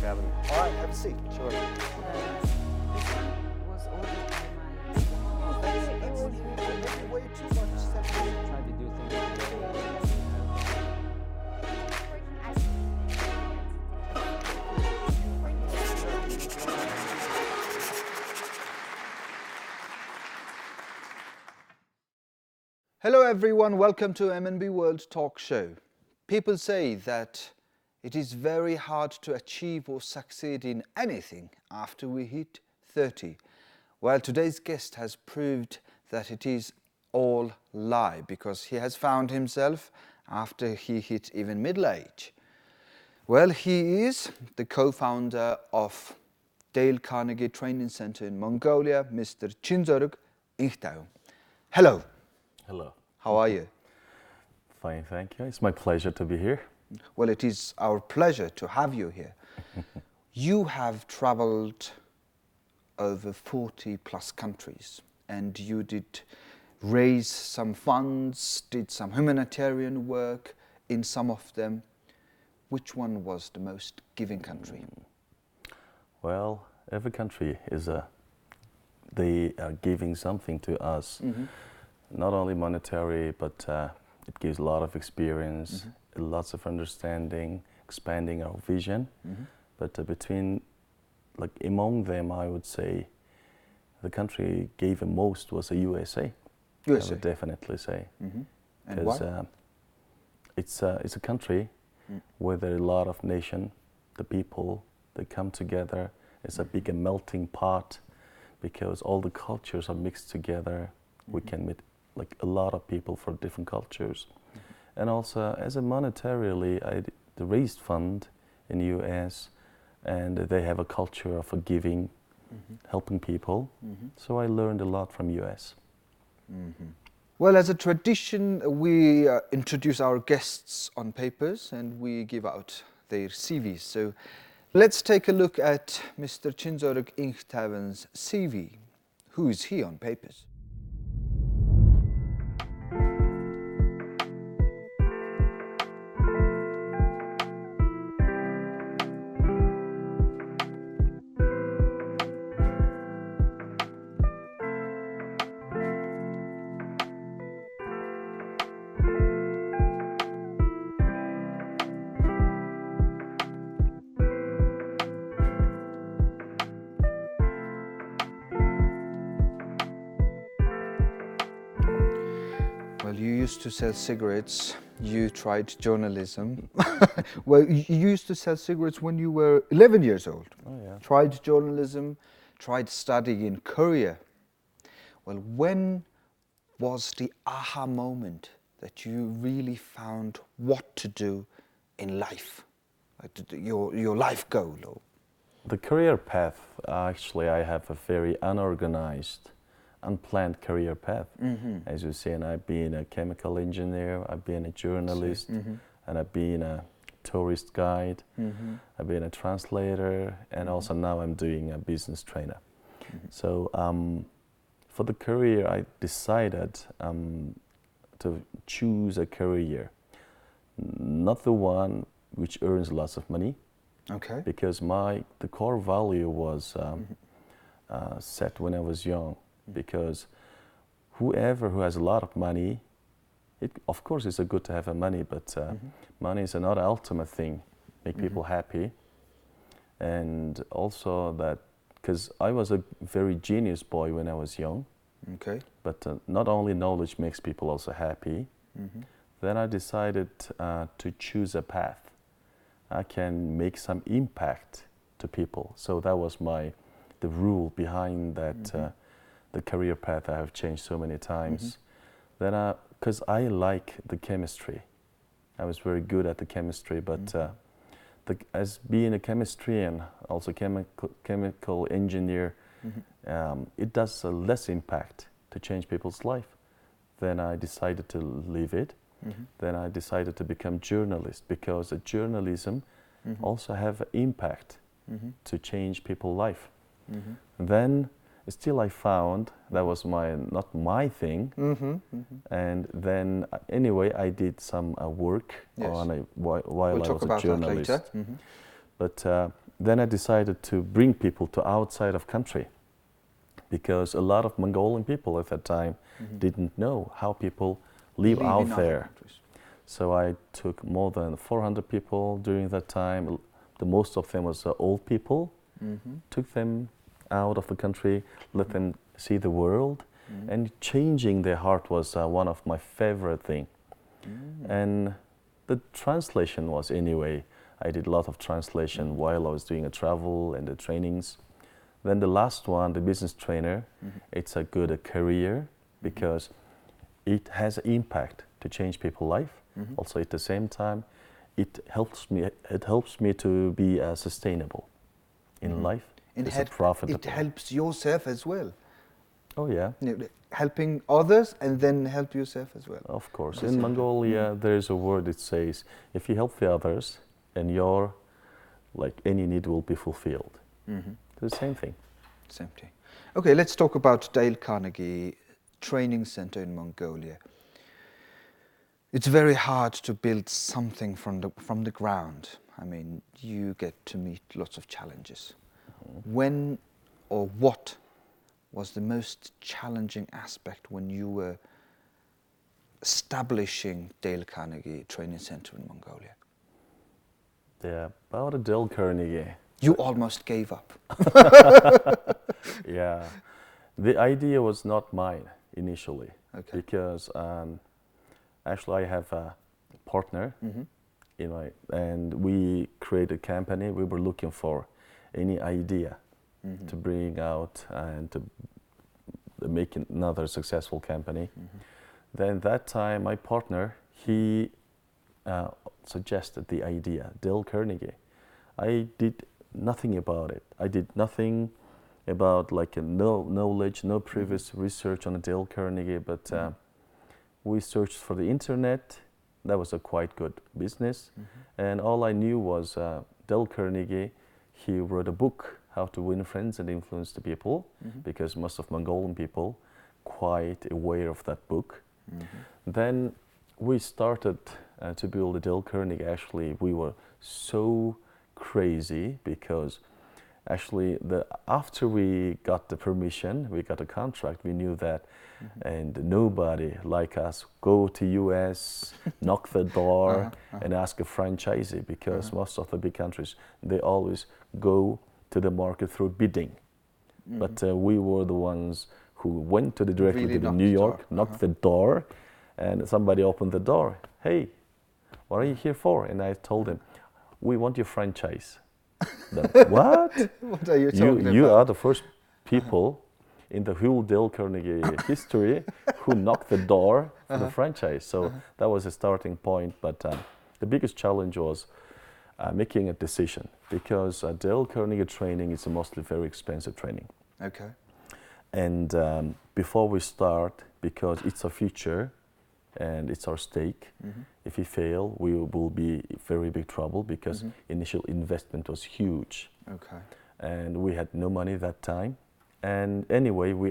for having me. All right, have a seat. Sure. This one was ordered by my That's way too much. Tried to do things together. Hello everyone, welcome to MNB World Talk Show. People say that it is very hard to achieve or succeed in anything after we hit 30. Well, today's guest has proved that it is all lie because he has found himself after he hit even middle age. Well, he is the co-founder of Dale Carnegie Training Center in Mongolia, Mr. Chinzorig Enkhtaivan. Hello. Hello. How are you? Fine, thank you. It's my pleasure to be here. Well, it is our pleasure to have you here. You have traveled over 40 plus countries and you did raise some funds, did some humanitarian work in some of them. Which one was the most giving country? Well, every country is they are giving something to us. Not only monetary, but it gives a lot of experience, lots of understanding, expanding our vision. But among them, I would say the country gave the most was the USA. I would definitely say. Because it's a country where there are a lot of nations, the people, they come together. It's a big melting pot because all the cultures are mixed together. We can meet like a lot of people from different cultures. And also as a monetarily, I raised fund in the US and they have a culture of giving, helping people. So I learned a lot from US. Well, as a tradition, we introduce our guests on papers and we give out their CVs. So let's take a look at Mr. Chinzorig Enkhtaivan's CV. Who is he on papers? Well, you used to sell cigarettes, you tried journalism. Well, you used to sell cigarettes when you were 11 years old. Oh, yeah. Tried journalism, tried studying in Korea. Well, when was the aha moment that you really found what to do in life? Your life goal? Or? The career path, actually, I have a very unorganized, unplanned career path. As you see, and I've been a chemical engineer, I've been a journalist, and I've been a tourist guide, I've been a translator, and also now I'm doing a business trainer. So for the career, I decided to choose a career, not the one which earns lots of money, because the core value was set when I was young. Because whoever who has a lot of money, of course it's good to have money, but money is not the ultimate thing, make people happy. And also that, because I was a very genius boy when I was young, but not only knowledge makes people also happy, then I decided to choose a path. I can make some impact to people. So that was the rule behind that the career path I have changed so many times. Then, because I like the chemistry, I was very good at the chemistry, but as being a chemistry and also chemical engineer, it does less impact to change people's life. Then I decided to leave it. Then I decided to become journalist because journalism also have impact to change people's life. Then still I found that was not my thing. And then anyway I did some work on while I was a journalist. That later. But then I decided to bring people to outside of country, because a lot of Mongolian people at that time didn't know how people live Live out in other there. countries. So I took more than 400 people during that time. The most of them was old people. Took them out of the country, let them see the world, and changing their heart was one of my favorite thing. And the translation was, anyway, I did a lot of translation while I was doing a travel and the trainings. Then the last one, the business trainer, it's a good career because it has impact to change people's life. Also at the same time, it helps me to be sustainable in life. It's profitable. It helps yourself as well. Oh yeah. You know, helping others and then help yourself as well. Of course. In Mongolia, there is a word that says, if you help the others, and your, like, any need will be fulfilled. The same thing. Same thing. Okay, let's talk about Dale Carnegie Training Center in Mongolia. It's very hard to build something from the ground. I mean, you get to meet lots of challenges. When or what was the most challenging aspect when you were establishing Dale Carnegie Training Center in Mongolia? Yeah, about Dale Carnegie. You almost gave up. Yeah, the idea was not mine initially, because actually I have a partner, and we created a company. We were looking for any idea to bring out and to make another successful company. Then that time, my partner, he suggested the idea, Dale Carnegie. I did nothing about it. I did nothing about no knowledge, no previous research on Dale Carnegie, but we searched for the internet. That was a quite good business. And all I knew was Dale Carnegie, he wrote a book, How to Win Friends and Influence the People, because most of Mongolian people quite aware of that book. Then we started to build the Dale Carnegie. Actually, we were so crazy because actually after we got the permission, we got a contract, we knew that, and nobody like us go to US, knock the door and ask a franchisee, because most of the big countries, they always go to the market through bidding. But we were the ones who went to directly to New York, knocked the door, and somebody opened the door. Hey, what are you here for? And I told them, we want your franchise. Then, what? What are you talking about? You are the first people in the whole Dale Carnegie history who knocked the door for the franchise. So that was a starting point. But the biggest challenge was making a decision, because Dale Carnegie training is mostly very expensive training. Okay. And before we start, because it's our future and it's our stake, if we fail, we will be in very big trouble, because initial investment was huge. Okay. And we had no money that time. And anyway, we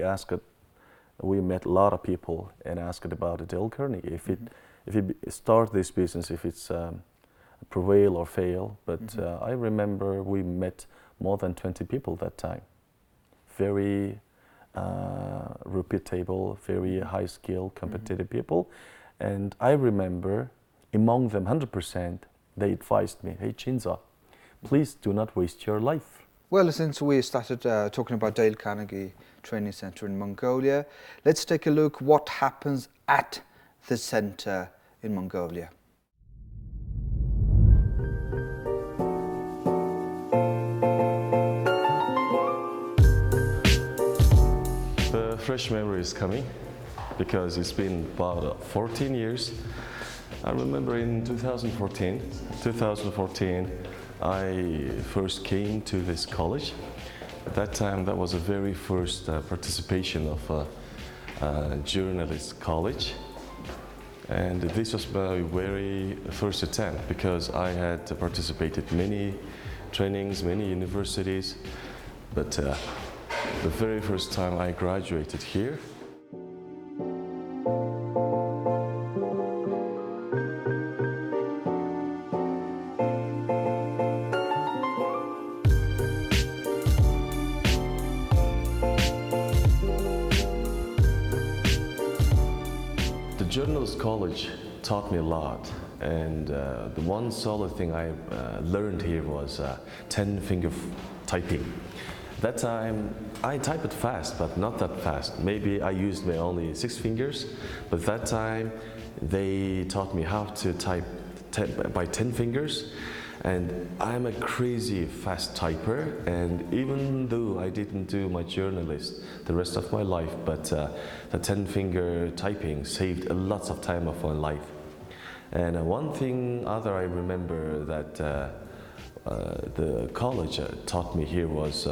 met a lot of people and asked about the Dale Carnegie. If it start this business, if it's prevail or fail. But I remember we met more than 20 people that time. Very reputable, very high skill, competitive people. And I remember among them 100%, they advised me, hey Chinzo, please do not waste your life. Well, since we started talking about Dale Carnegie Training Center in Mongolia, let's take a look what happens at the center in Mongolia. The fresh memory is coming because it's been about 14 years. I remember in 2014, I first came to this college. At that time, that was the very first participation of a journalist college. And this was my very first attempt, because I had participated in many trainings, many universities, but the very first time I graduated here. journalist college taught me a lot, and the one solid thing I learned here was 10-finger typing. That time I typed it fast, but not that fast. Maybe I used my only 6 fingers, but that time they taught me how to type by 10 fingers. And I'm a crazy fast typer, and even though I didn't do my journalist the rest of my life, but the 10-finger typing saved a lot of time of my life. And one thing other I remember that the college taught me here was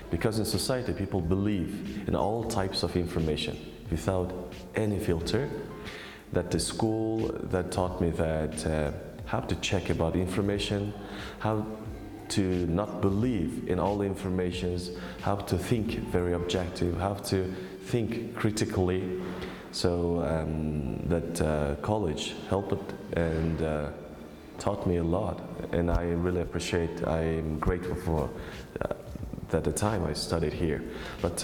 because in society people believe in all types of information without any filter, that the school that taught me that how to check about information, how to not believe in all informations, how to think very objective, how to think critically. So that college helped and taught me a lot, and I really appreciate, I'm grateful for that the time I studied here. But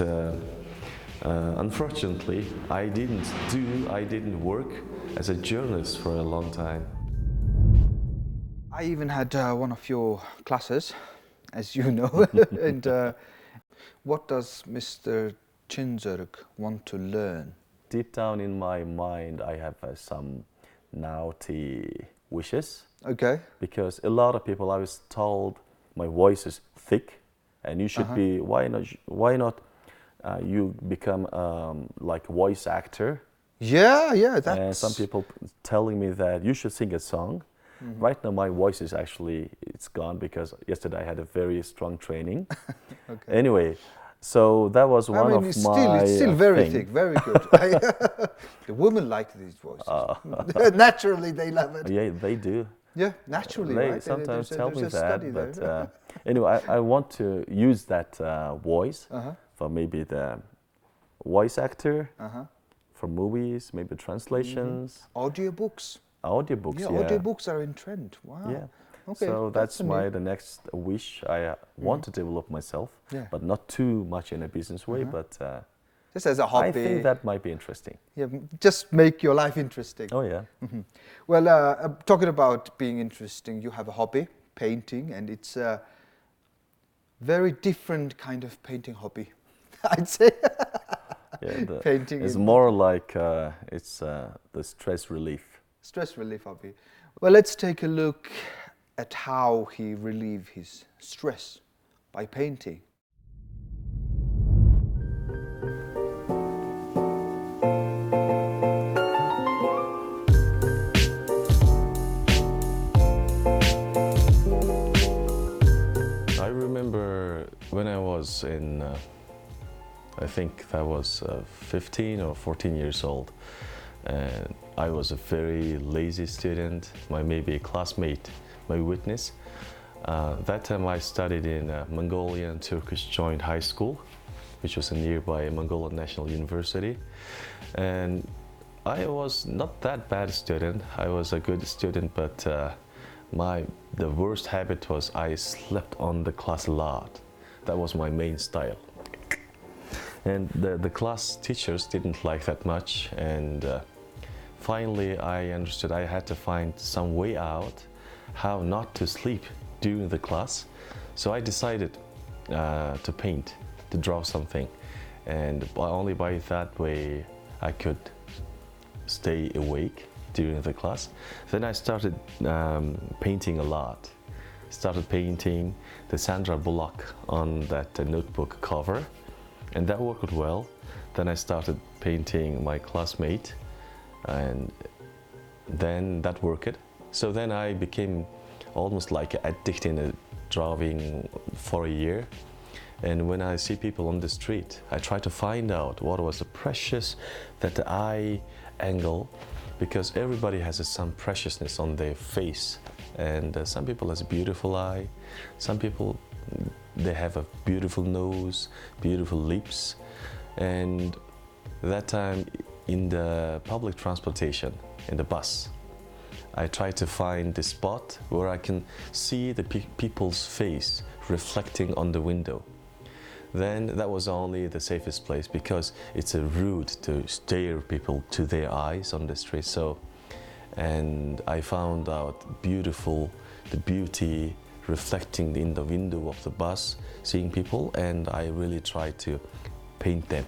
unfortunately, I didn't work as a journalist for a long time. I even had one of your classes, as you know. And what does Mr. Chinzorig want to learn? Deep down in my mind, I have some naughty wishes. Okay. Because a lot of people, I was told my voice is thick, and you should be. Why not? You become like a voice actor. Yeah, that's... And some people telling me that you should sing a song. Right now my voice is actually, it's gone because yesterday I had a very strong training. Okay. Anyway, so that was one of it's my It's still very thing. thick, very good. The women like these voices. Naturally they love it. Yeah, they do. Yeah, naturally, They right? sometimes tell me there's a study that, there. but anyway, I want to use that voice Uh-huh. for maybe the voice actor, Uh-huh. for movies, maybe translations, Audiobooks. audiobooks. Yeah, audiobooks are in trend. Wow. Yeah. Okay. So that's a new- the next wish. I want to develop myself, Yeah. but not too much in a business way. But Just as a hobby. I think that might be interesting. Yeah, just make your life interesting. Oh yeah. Well, talking about being interesting, you have a hobby, painting, and it's a very different kind of painting hobby, I'd say. Yeah, Painting is is more like it's the stress relief. stress relief hobby. Well, let's take a look at how he relieve his stress by painting. I remember when I was in, I think that was 15 or 14 years old, and I was a very lazy student. Maybe a classmate, my witness. That time I studied in Mongolian Turkish Joint High School, which was a nearby Mongolian National University. And I was not that bad student. I was a good student, but the worst habit was I slept on the class a lot. That was my main style. And the class teachers didn't like that much, and finally I understood I had to find some way out how not to sleep during the class. So I decided to paint, to draw something, and only by that way I could stay awake during the class. Then I started painting a lot. Started painting the Sandra Bullock on that notebook cover, and that worked well. Then I started painting my classmate, and then that worked. So then I became almost like addicted in drawing for a year. And when I see people on the street, I try to find out what was the precious that the eye angle, because everybody has some preciousness on their face. And some people has a beautiful eye, some people they have a beautiful nose, beautiful lips. And that time in the public transportation, in the bus, I try to find the spot where I can see the people's face reflecting on the window. then that was only the safest place because it's a rude to stare people to their eyes on the street. So, and I found out the beauty reflecting in the window of the bus, seeing people, and I really tried to paint them.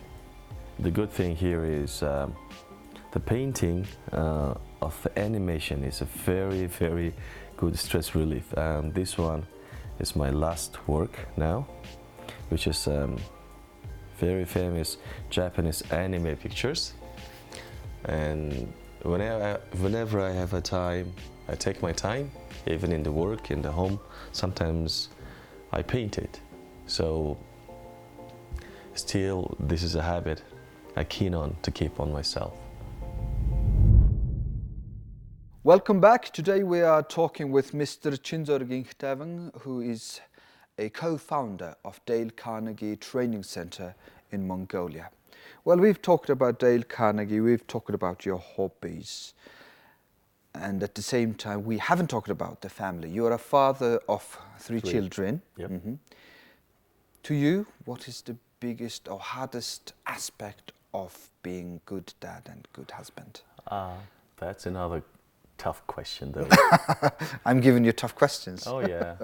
The good thing here is the painting of the animation is a very, very good stress relief. This one is my last work now, which is very famous Japanese anime pictures. And whenever I have a time, I take my time, even in the work, in the home. Sometimes I paint it. So still, this is a habit I'm keen on to keep on myself. Welcome back. Today we are talking with Mr. Chinzorig Enkhtaivan, who is a co-founder of Dale Carnegie Training Center in Mongolia. Well, we've talked about Dale Carnegie, we've talked about your hobbies, and at the same time we haven't talked about the family. You're a father of three children. Yep. To you, what is the biggest or hardest aspect of being good dad and good husband? That's another tough question, though. I'm giving you tough questions. Oh yeah,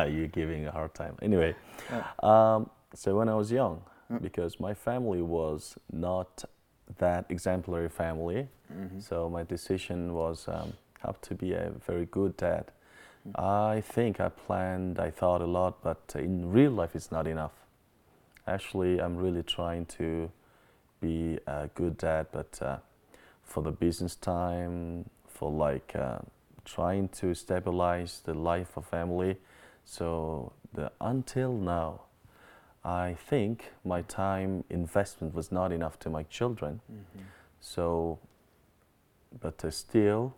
you're giving a hard time. Anyway, so when I was young, because my family was not that exemplary family, so my decision was how to be a very good dad. I think I thought a lot, but in real life it's not enough. Actually, I'm really trying to be a good dad, but for the business time, for like trying to stabilize the life of family. So until now, I think my time investment was not enough to my children. So, but still,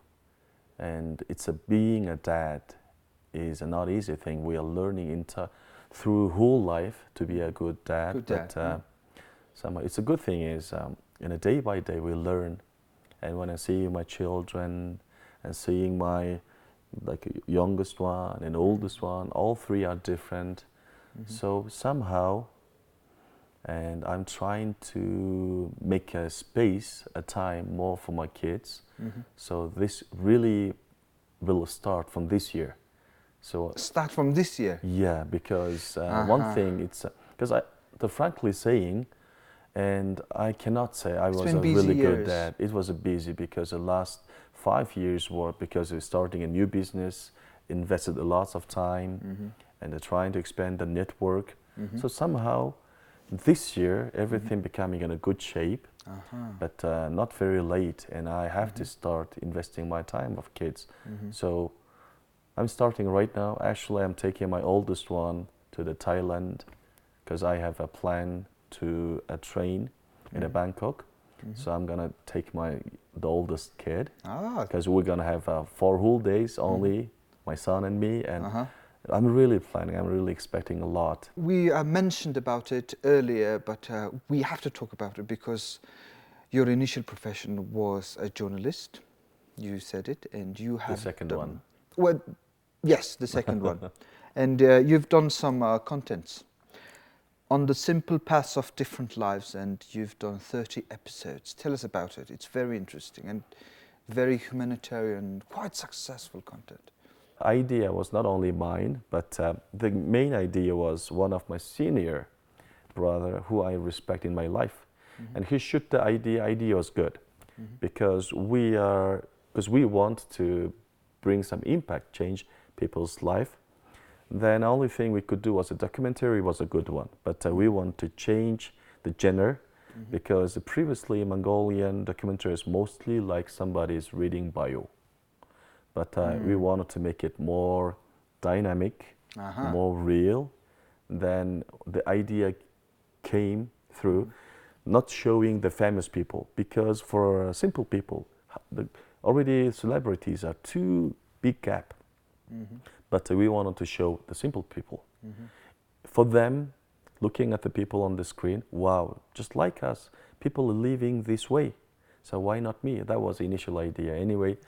and being a dad is a not easy thing. We are learning through whole life to be a good dad. Good dad. But somehow it's a good thing is in a day by day we learn. And when I see my children and seeing my youngest one and oldest one, all three are different. So somehow, and I'm trying to make a space, a time more for my kids. So this really will start from this year. So start from this year? Yeah, because one thing, it's because frankly saying, and I cannot say I was a really good dad. It was a busy because the last 5 years were because of starting a new business, invested a lot of time, and trying to expand the network. So somehow this year everything becoming in a good shape, but not very late, and I have to start investing my time of kids. So I'm starting right now. Actually, I'm taking my oldest one to the Thailand because I have a plan to train in Bangkok. So I'm gonna take the oldest kid because we're gonna have 4 whole days only, my son and me, and I'm really planning. I'm really expecting a lot. We mentioned about it earlier, but we have to talk about it because your initial profession was a journalist. You said it, and you have the second one. Well, yes, the second one, and you've done some contents on the simple paths of different lives, and you've done 30 episodes. Tell us about it. It's very interesting and very humanitarian, quite successful content. Idea was not only mine, but the main idea was one of my senior brother who I respect in my life. And he shoot the idea was good because we want to bring some impact, change people's life. Then the only thing we could do was a documentary was a good one, but we want to change the genre because previously Mongolian documentaries mostly like somebody's reading bio, but we wanted to make it more dynamic, more real. Then the idea came through not showing the famous people because for simple people, already celebrities are too big gap. But we wanted to show the simple people. For them, looking at the people on the screen, wow, just like us, people are living this way. So why not me? That was the initial idea anyway.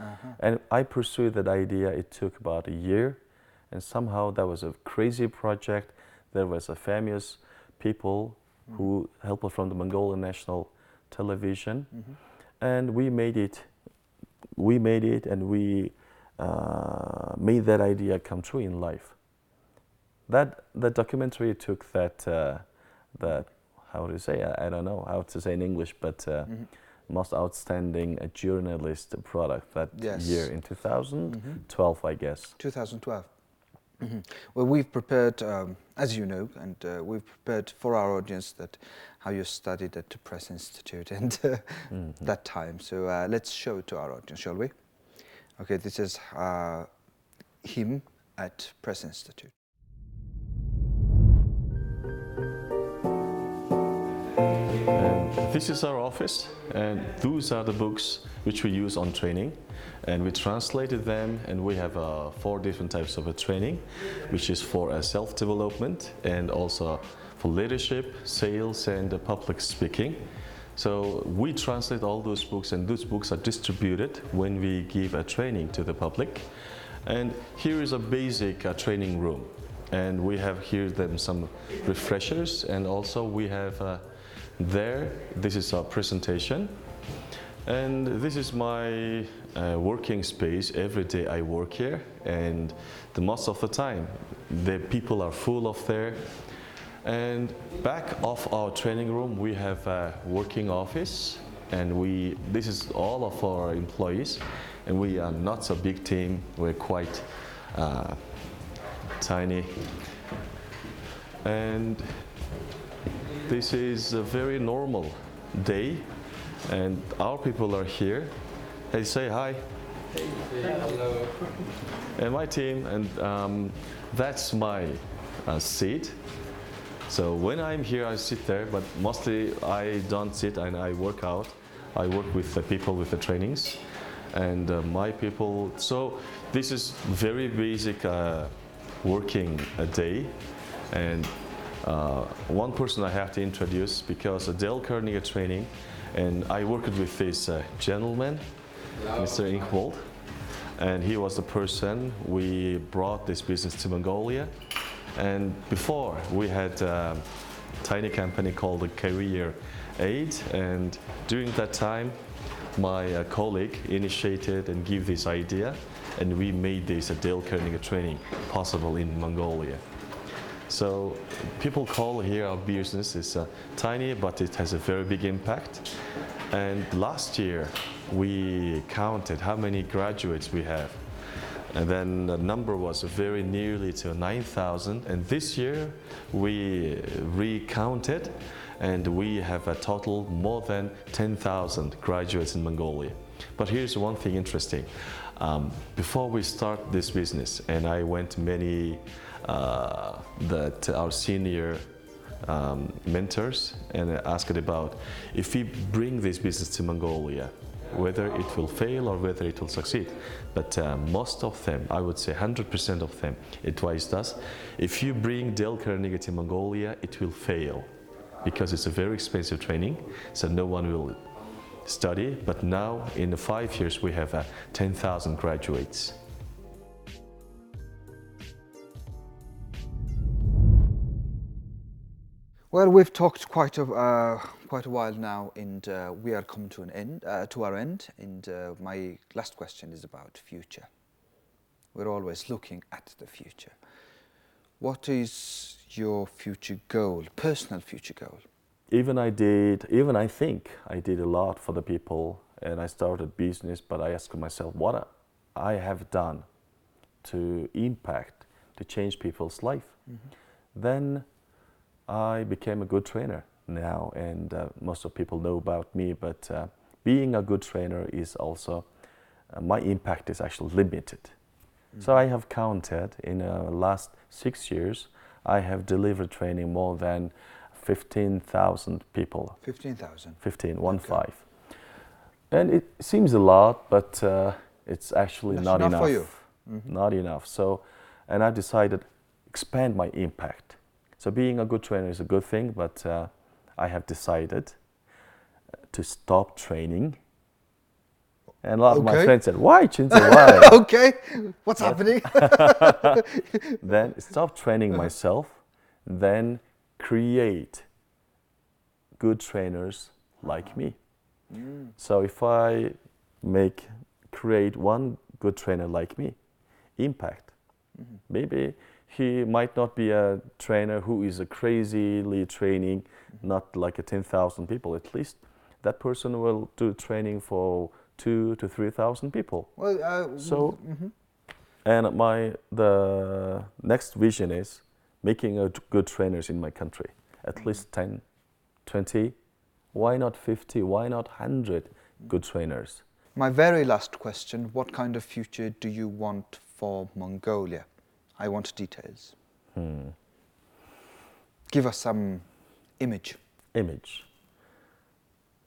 And I pursued that idea. It took about a year. And somehow that was a crazy project. There was a famous people who help us from the Mongolian National Television, and we made it. We made it, and we made that idea come true in life. That documentary took that how to say, I don't know how to say in English, but most outstanding journalist product that year in 2012, I guess. 2012. Well, we've prepared, as you know, and we've prepared for our audience that how you studied at the Press Institute and that time. So let's show it to our audience, shall we? Okay, this is him at Press Institute. This is our office, and those are the books which we use on training, and we translated them, and we have 4 different types of a training, which is for self-development and also for leadership, sales, and public speaking. So we translate all those books, and those books are distributed when we give a training to the public. And here is a basic training room, and we have here then some refreshers, and also we have there, this is our presentation, and this is my working space. Every day I work here, and the most of the time the people are full of there. And back of our training room we have a working office, and this is all of our employees, and we are not so big team, we're quite tiny. And this is a very normal day, and our people are here. Hey, say hi. Hey. Hello. And my team, and that's my seat. So when I'm here, I sit there, but mostly I don't sit and I work out. I work with the people with the trainings, and my people. So this is very basic working a day, and one person I have to introduce, because Dale Carnegie Training, and I worked with this gentleman, Mr. Enkhtaivan, and he was the person we brought this business to Mongolia. And before we had a tiny company called the Career Aid, and during that time my colleague initiated and gave this idea, and we made this Dale Carnegie Training possible in Mongolia. So people call here our business is tiny, but it has a very big impact. And last year we counted how many graduates we have, and then the number was very nearly to 9,000. And this year we recounted, and we have a total more than 10,000 graduates in Mongolia. But here's one thing interesting. Before we start this business, and I went many that our senior mentors, and asked about if we bring this business to Mongolia, whether it will fail or whether it will succeed. But most of them, I would say 100% of them, advised us, if you bring Dale Carnegie to Mongolia, it will fail, because it's a very expensive training, so no one will study. But now in the 5 years we have 10,000 graduates. Well, we've talked quite a while now, and we are coming to an end, to our end. And my last question is about future. We're always looking at the future. What is your future goal, personal future goal? Even I think I did a lot for the people, and I started business, but I asked myself what I have done to impact, to change people's life. Then I became a good trainer now, and most of people know about me, but being a good trainer is also, my impact is actually limited. So I have counted in the last 6 years, I have delivered training more than 15,000 people. 15,000? 15, 1-5. And it seems a lot, but it's actually not enough. For you. Not enough. So, and I decided expand my impact. So being a good trainer is a good thing, but I have decided to stop training. And a lot of my friends said, "Why, Chinzo, why?" Okay, what's happening? Then stop training myself, then create good trainers like me. So if I create one good trainer like me, impact. Maybe he might not be a trainer who is a crazily training, not like a 10,000 people. At least that person will do training for 2,000 to 3,000 people. Well, And the next vision is making good trainers in my country. At least 10, 20, why not 50, why not 100 good trainers? my very last question, what kind of future do you want for Mongolia? I want details. Give us some image. Image.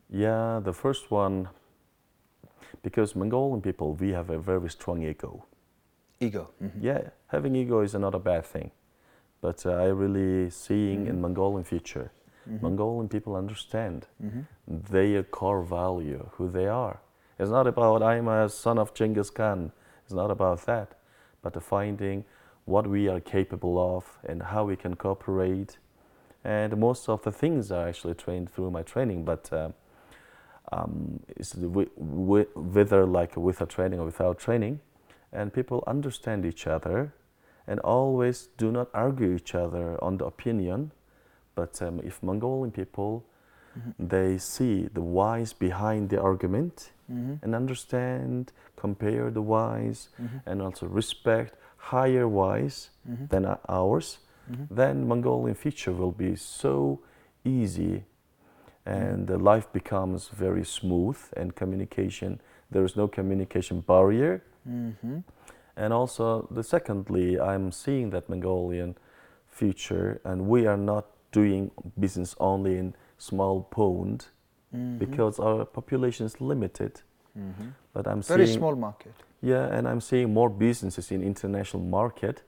Yeah, the first one, because Mongolian people, we have a very strong ego. Ego. Yeah, having ego is not a bad thing. But I really seeing in Mongolian future, Mongolian people understand their core value, who they are. It's not about I'm a son of Genghis Khan. It's not about that. But finding what we are capable of and how we can cooperate. And most of the things are actually trained through my training, but it's whether like with a training or without training, and people understand each other and always do not argue each other on the opinion. But if Mongolian people, they see the whys behind the argument and understand, compare the whys and also respect higher whys than ours, then Mongolian future will be so easy and life becomes very smooth and communication, there is no communication barrier. And also, secondly, I'm seeing that Mongolian future, and we are not doing business only in small pond because our population is limited. But I'm Very seeing, small market. yeah, and I'm seeing more businesses in international market.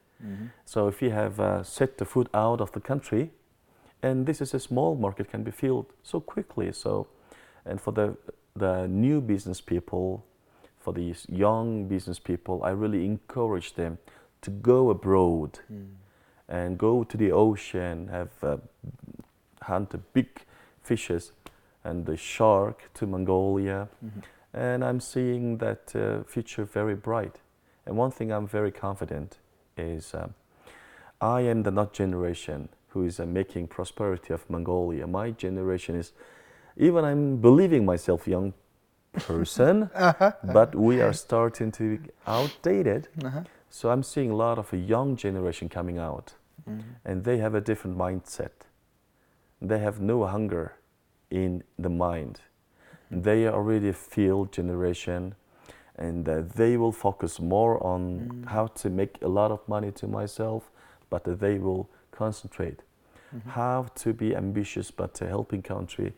So if you have set the food out of the country, and this is a small market, can be filled so quickly. So, and for the new business people, for these young business people, I really encourage them to go abroad and go to the ocean, hunt the big fishes and the shark to Mongolia. And I'm seeing that future very bright. And one thing I'm very confident is I am the not generation who is making prosperity of Mongolia. My generation is, even I'm believing myself young person, but we are starting to be outdated. So I'm seeing a lot of a young generation coming out, and they have a different mindset. They have no hunger in the mind. They are already a field generation, and they will focus more on how to make a lot of money to myself, but they will concentrate how to be ambitious, but helping country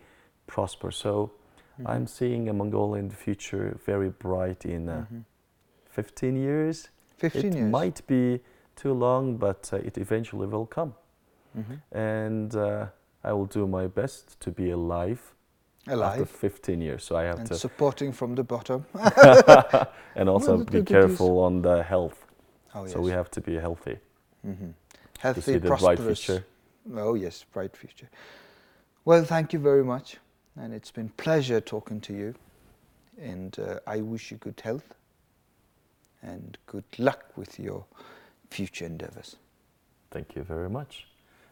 prosper. So I'm seeing a Mongolian future very bright in 15 years. 15 it years. might be too long, but it eventually will come. And I will do my best to be alive after 15 years. So I have and to supporting from the bottom. and also Well, be it is. careful on the health. Oh, So yes. we have to be healthy to Healthy, see the bright prosperous. future. Oh yes, bright future. Well, thank you very much, and it's been pleasure talking to you. And I wish you good health and good luck with your future endeavors. Thank you very much,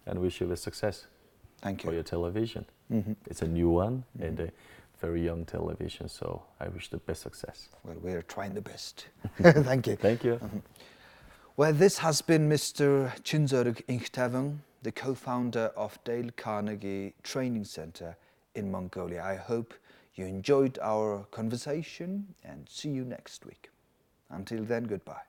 and wish you the success Thank for you. your television. It's a new one and a very young television, so I wish the best success. Well, we're trying the best. Thank you. Thank you. Well, this has been Mr. Chinzorig Enkhtaivan, the co-founder of Dale Carnegie Training Center in Mongolia. I hope you enjoyed our conversation and see you next week. Until then, goodbye.